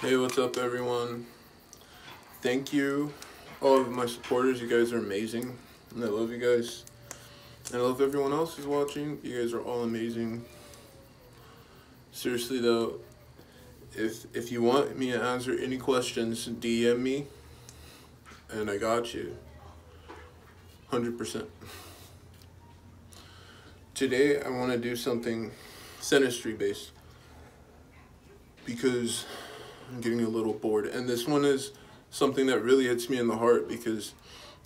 Hey, what's up, everyone? Thank you, all of my supporters. You guys are amazing, and I love you guys. And I love everyone else who's watching. You guys are all amazing. Seriously, though, if you want me to answer any questions, DM me, and I got you. 100%. Today, I want to do something Synastry based because I'm getting a little bored, and this one is something that really hits me in the heart because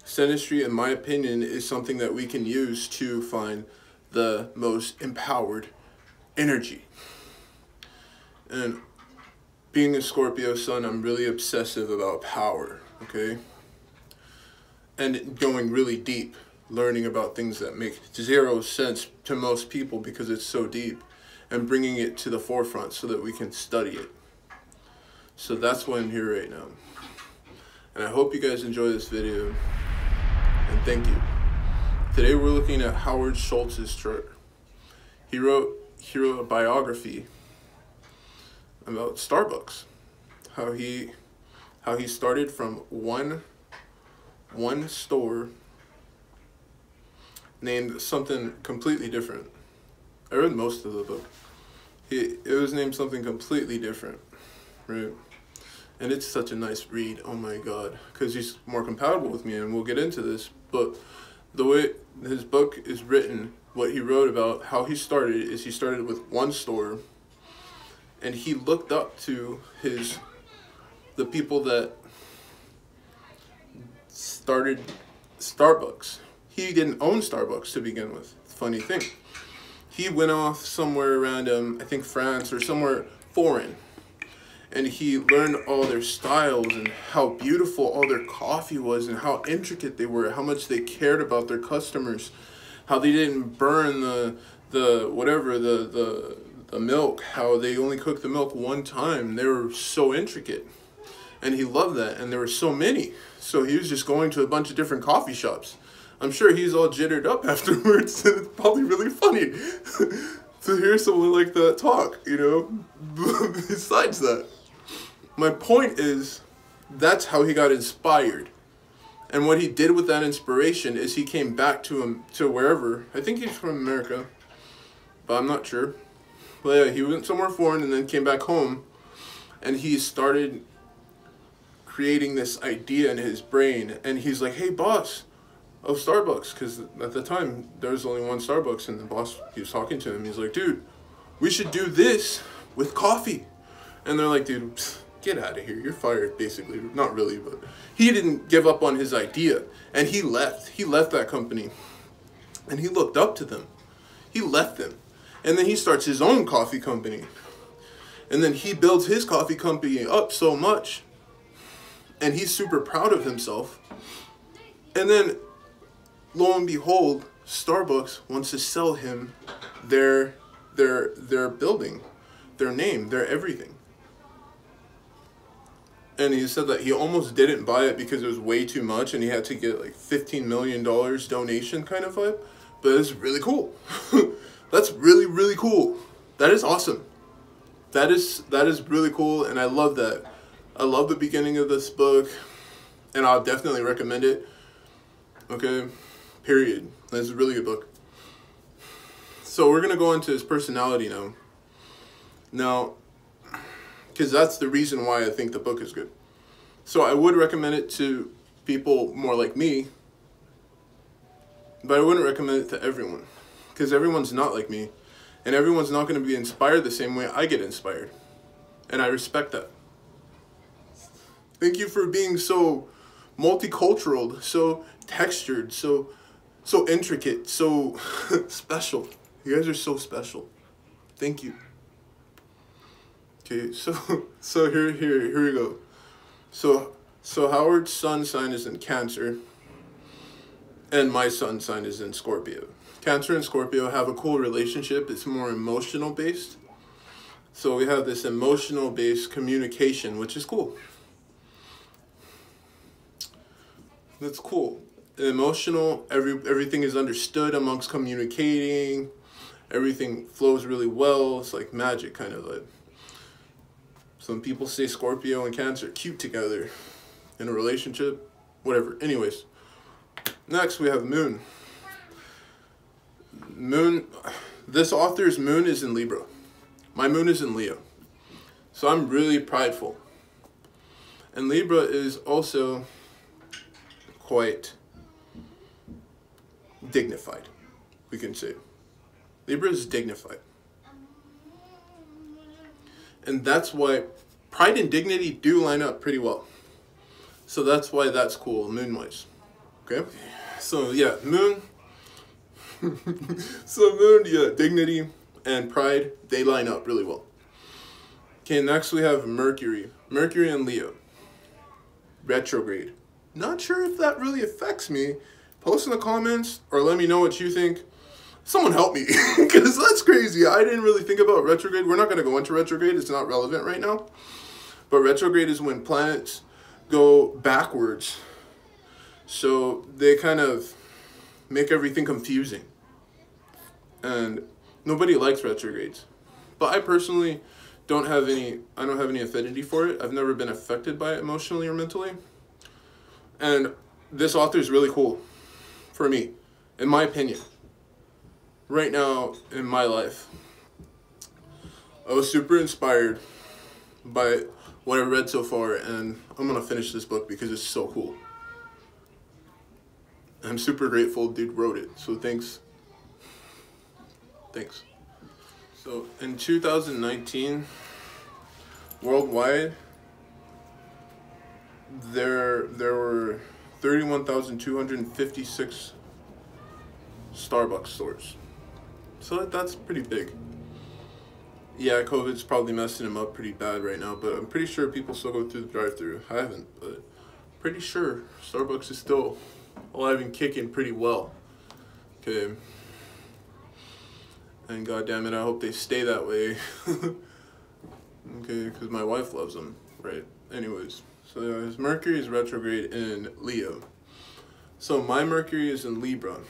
Synastry, in my opinion, is something that we can use to find the most empowered energy. And being a Scorpio sun, I'm really obsessive about power, okay? And going really deep, learning about things that make zero sense to most people because it's so deep, and bringing it to the forefront so that we can study it. So that's why I'm here right now. And I hope you guys enjoy this video. And thank you. Today we're looking at Howard Schultz's chart. He wrote a biography about Starbucks. How he started from one store named something completely different. I read most of the book. It was named something completely different, right? And it's such a nice read, oh my god, because he's more compatible with me, and we'll get into this, but the way his book is written, what he wrote about how he started is he started with one store, and he looked up to the people that started Starbucks. He didn't own Starbucks to begin with. Funny thing. He went off somewhere around, I think France or somewhere foreign, and he learned all their styles and how beautiful all their coffee was and how intricate they were, how much they cared about their customers, how they didn't burn the milk, how they only cooked the milk one time. They were so intricate. And he loved that, and there were so many. So he was just going to a bunch of different coffee shops. I'm sure he's all jittered up afterwards, and it's probably really funny to hear someone like that talk, you know? Besides that, my point is, that's how he got inspired. And what he did with that inspiration is he came back to wherever. I think he's from America, but I'm not sure. But yeah, he went somewhere foreign and then came back home, and he started creating this idea in his brain. And he's like, hey, boss of Starbucks, because at the time there was only one Starbucks, and the boss, he was talking to him. He's like, dude, we should do this with coffee. And they're like, dude, get out of here, you're fired, basically. Not really, but he didn't give up on his idea, and he left that company, and he looked up to them. He left them, and then he starts his own coffee company, and then he builds his coffee company up so much, and he's super proud of himself. And then lo and behold, Starbucks wants to sell him their building, their name, their everything. And he said that he almost didn't buy it because it was way too much, and he had to get like $15 million donation kind of vibe. But it's really cool. That's really, really cool. That is awesome. That is really cool, and I love that. I love the beginning of this book, and I'll definitely recommend it. Okay, period. That's a really good book. So we're going to go into his personality now. Now, because that's the reason why I think the book is good. So I would recommend it to people more like me, but I wouldn't recommend it to everyone, because everyone's not like me, and everyone's not going to be inspired the same way I get inspired, and I respect that. Thank you for being so multicultural, so textured, so intricate, so special. You guys are so special. Thank you. Okay, so here we go. So Howard's sun sign is in Cancer, and my sun sign is in Scorpio. Cancer and Scorpio have a cool relationship. It's more emotional based. So we have this emotional based communication, which is cool. That's cool. Emotional, everything is understood amongst communicating. Everything flows really well. It's like magic kind of vibe. Some people say Scorpio and Cancer cute together in a relationship, whatever. Anyways, next we have Moon. Moon, this author's moon is in Libra. My moon is in Leo. So I'm really prideful. And Libra is also quite dignified, we can say. Libra is dignified. And that's why pride and dignity do line up pretty well. So that's why that's cool, moon-wise. Okay? So yeah, moon. So moon, yeah, dignity and pride, they line up really well. Okay, next we have Mercury. Mercury and Leo. Retrograde. Not sure if that really affects me. Post in the comments or let me know what you think. Someone help me, because that's crazy. I didn't really think about retrograde. We're not going to go into retrograde. It's not relevant right now. But retrograde is when planets go backwards. So they kind of make everything confusing. And nobody likes retrogrades. But I personally don't have any affinity for it. I've never been affected by it emotionally or mentally. And this author is really cool for me, in my opinion. Right now in my life, I was super inspired by what I read so far, and I'm gonna finish this book because it's so cool. I'm super grateful dude wrote it, so thanks. So in 2019, worldwide, there were 31,256 Starbucks stores. So that's pretty big. Yeah, COVID's probably messing them up pretty bad right now, but I'm pretty sure people still go through the drive-thru. I haven't, but pretty sure Starbucks is still alive and kicking pretty well. Okay. And goddamn it, I hope they stay that way. Okay, because my wife loves them, right? Anyways, so his Mercury is retrograde in Leo. So my Mercury is in Libra.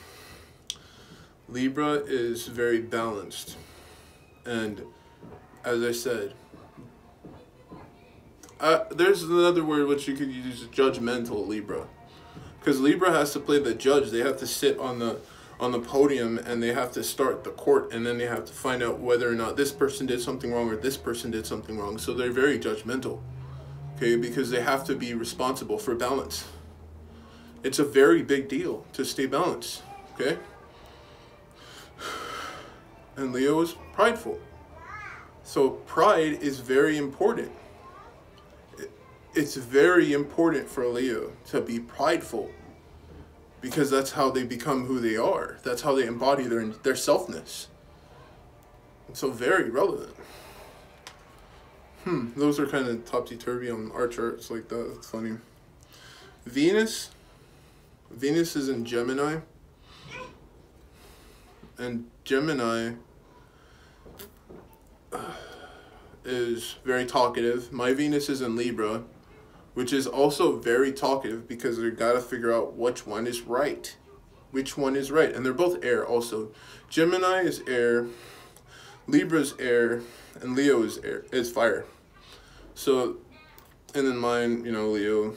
Libra is very balanced, and as I said, there's another word which you could use, judgmental Libra, because Libra has to play the judge. They have to sit on the podium and they have to start the court, and then they have to find out whether or not this person did something wrong or this person did something wrong. So they're very judgmental, okay, because they have to be responsible for balance. It's a very big deal to stay balanced, okay? And Leo is prideful. So pride is very important. It's very important for Leo to be prideful, because that's how they become who they are. That's how they embody their selfness. So very relevant. Those are kind of topsy-turvy on our charts like that. That's funny. Venus is in Gemini. And Gemini is very talkative. My Venus is in Libra, which is also very talkative, because they gotta figure out which one is right. Which one is right. And they're both air also. Gemini is air, Libra's air, and Leo is fire. So, and then mine, Leo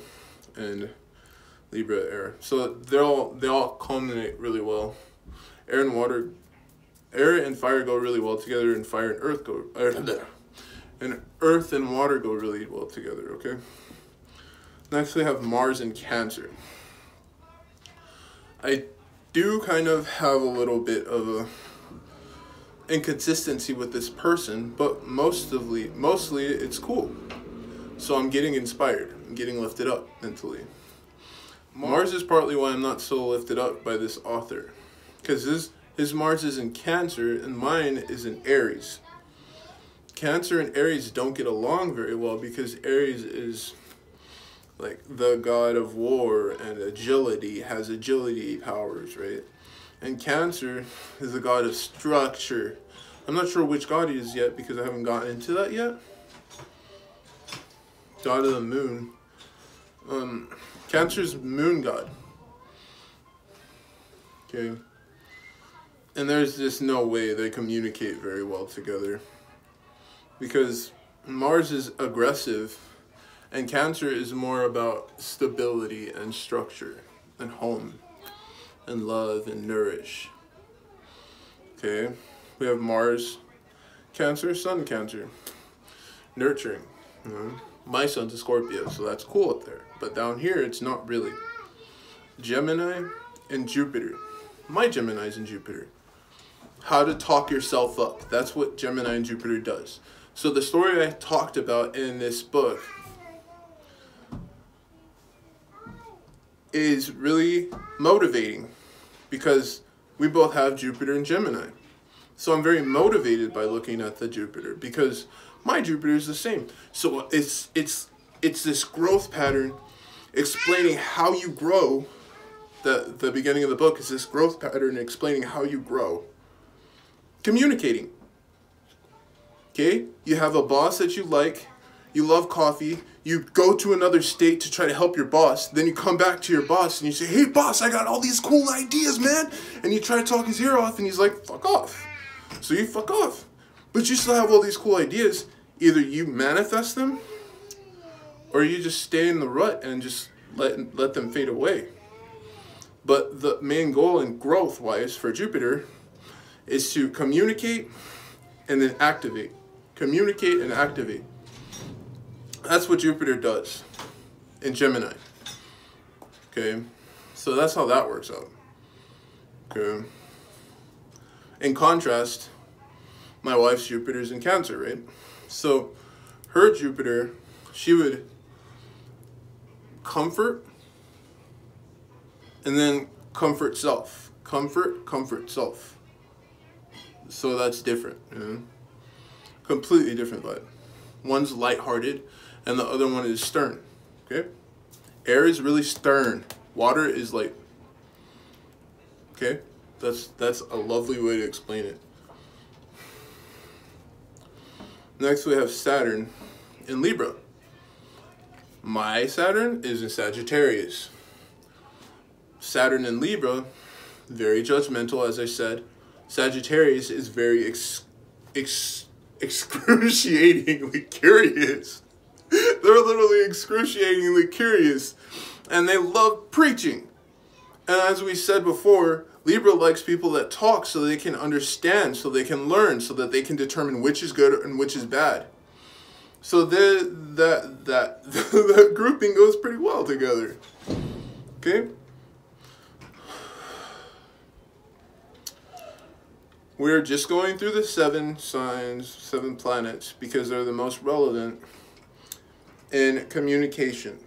and Libra air. So they all culminate really well. Air and fire go really well together, and fire and earth go, and earth and water go really well together, okay? Next we have Mars in Cancer. I do kind of have a little bit of a inconsistency with this person, but mostly it's cool. So I'm getting inspired. I'm getting lifted up mentally. Mars is partly why I'm not so lifted up by this author, because his Mars is in Cancer and mine is in Aries. Cancer and Aries don't get along very well, because Aries is like the god of war and agility, has agility powers, right? And Cancer is the god of structure. I'm not sure which god he is yet, because I haven't gotten into that yet. God of the moon. Cancer's moon god. Okay. And there's just no way they communicate very well together, because Mars is aggressive, and Cancer is more about stability and structure and home and love and nourish. Okay, we have Mars, Cancer, Sun, Cancer, nurturing. You know? My sun's a Scorpio, so that's cool up there. But down here, it's not really. Gemini and Jupiter. My Gemini's in Jupiter. How to talk yourself up. That's what Gemini and Jupiter does. So the story I talked about in this book is really motivating because we both have Jupiter and Gemini. So I'm very motivated by looking at the Jupiter because my Jupiter is the same. So it's this growth pattern explaining how you grow. The beginning of the book is this growth pattern explaining how you grow. Communicating. Okay? You have a boss that you like, you love coffee, you go to another state to try to help your boss, then you come back to your boss and you say, hey boss, I got all these cool ideas, man. And you try to talk his ear off and he's like, fuck off. So you fuck off. But you still have all these cool ideas. Either you manifest them or you just stay in the rut and just let them fade away. But the main goal in growth-wise for Jupiter is to communicate and then activate. Communicate and activate. That's what Jupiter does in Gemini. Okay, so that's how that works out. Okay. In contrast, my wife's Jupiter's in Cancer, right? So her Jupiter, she would comfort and then comfort self. Comfort self. So that's different, you know? Completely different vibe. One's lighthearted and the other one is stern, okay? Air is really stern. Water is light. Okay? That's a lovely way to explain it. Next we have Saturn in Libra. My Saturn is in Sagittarius. Saturn in Libra, very judgmental, as I said. Sagittarius is very excruciatingly curious. They're literally excruciatingly curious. And they love preaching. And as we said before, Libra likes people that talk so they can understand, so they can learn, so that they can determine which is good and which is bad. So that grouping goes pretty well together. Okay? We're just going through the 7 signs, 7 planets, because they're the most relevant in communication.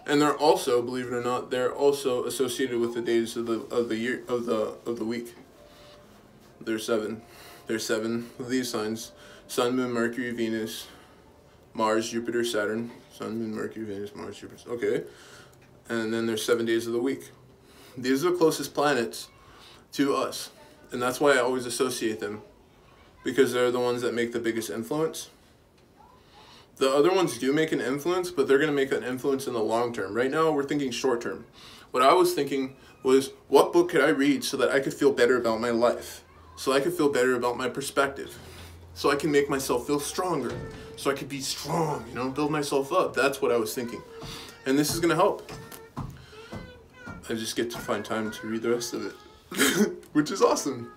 And they're also, believe it or not, they're also associated with the days of the week. There's 7. There's 7 of these signs: Sun, Moon, Mercury, Venus, Mars, Jupiter, Saturn. Sun, Moon, Mercury, Venus, Mars, Jupiter. Okay. And then there's 7 days of the week. These are the closest planets to us, and that's why I always associate them, because they're the ones that make the biggest influence. The other ones do make an influence, but they're going to make an influence in the long term. Right now, we're thinking short term. What I was thinking was, what book could I read so that I could feel better about my life? So I could feel better about my perspective. So I can make myself feel stronger. So I could be strong, you know, build myself up. That's what I was thinking. And this is going to help. I just get to find time to read the rest of it. Which is awesome,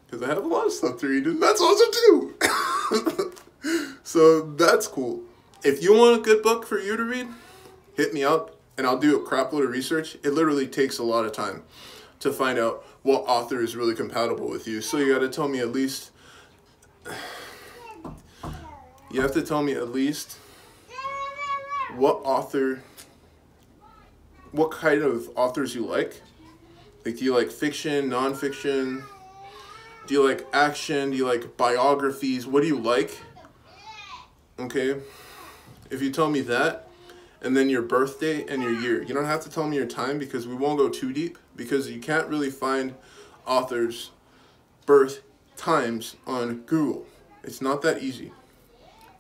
because I have a lot of stuff to read, and that's awesome too. So that's cool. If you want a good book for you to read, hit me up, and I'll do a crap load of research. It literally takes a lot of time to find out what author is really compatible with you. So you got to tell me at least, you have to tell me at least what author, what kind of authors you like. Like, do you like fiction, nonfiction? Do you like action? Do you like biographies? What do you like? Okay? If you tell me that, and then your birthday and your year. You don't have to tell me your time, because we won't go too deep, because you can't really find authors' birth times on Google. It's not that easy.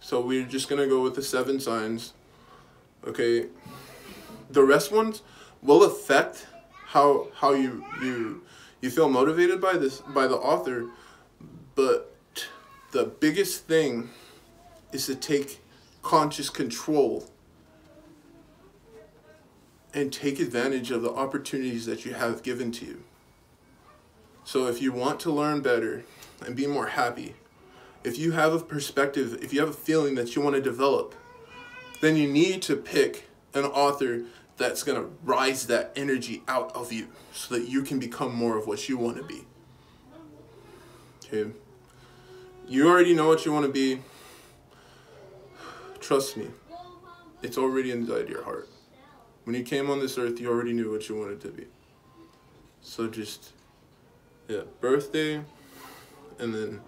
So we're just going to go with the 7 signs. Okay? The rest ones will affect how you feel motivated by the author, but the biggest thing is to take conscious control and take advantage of the opportunities that you have given to you. So if you want to learn better and be more happy, if you have a perspective, if you have a feeling that you want to develop, then you need to pick an author that's going to rise that energy out of you so that you can become more of what you want to be. Okay? You already know what you want to be. Trust me. It's already inside your heart. When you came on this earth, you already knew what you wanted to be. So just, yeah, birthday, and then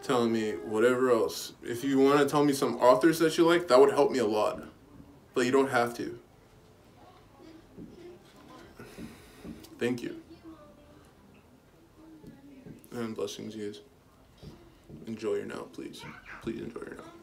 telling me whatever else. If you want to tell me some authors that you like, that would help me a lot. But you don't have to. Thank you. And blessings, you guys. Enjoy your now, please. Please enjoy your now.